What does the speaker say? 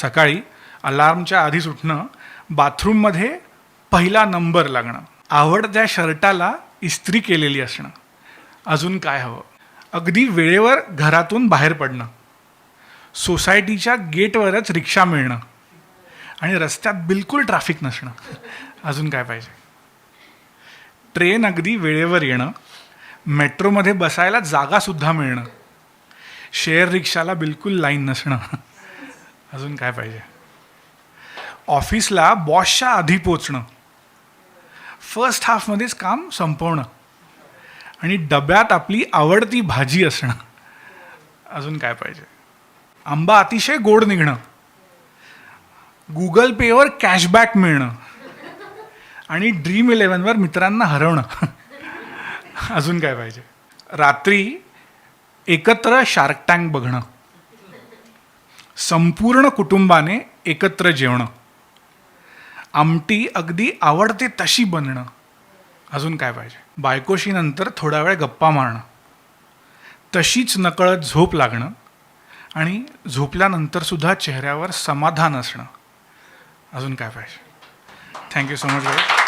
सकाळी अलार्मच्या आधीच उठणं, बाथरूममध्ये पहिला नंबर लागणं, आवडत्या शर्टाला इस्त्री केलेली असणं. अजून काय हवं? अगदी वेळेवर घरातून बाहेर पडणं, सोसायटीच्या गेटवरच रिक्षा मिळणं आणि रस्त्यात बिलकुल ट्रॅफिक नसणं. अजून काय पाहिजे? ट्रेन अगदी वेळेवर येणं, मेट्रोमध्ये बसायला जागासुद्धा मिळणं, शेअर रिक्षाला बिलकुल लाईन नसणं. अजून काय पाहिजे? ऑफिसला बॉसच्या आधी पोचणं, फर्स्ट हाफमध्येच काम संपवणं आणि डब्यात आपली आवडती भाजी असणं. अजून काय पाहिजे? आंबा अतिशय गोड निघणं, गुगल पेवर कॅशबॅक मिळणं आणि Dream11वर मित्रांना हरवणं. अजून काय पाहिजे? रात्री एकत्र शार्क टँक बघणं, संपूर्ण कुटुंबाने एकत्र जेवणं, आमटी अगदी आवडते तशी बनणं. अजून काय पाहिजे? बायकोशी नंतर थोडा वेळ गप्पा मारणं, तशीच नकळत झोप लागणं आणि झोपल्यानंतरसुद्धा चेहऱ्यावर समाधान असणं. अजून काय पाहिजे? Thank you so much.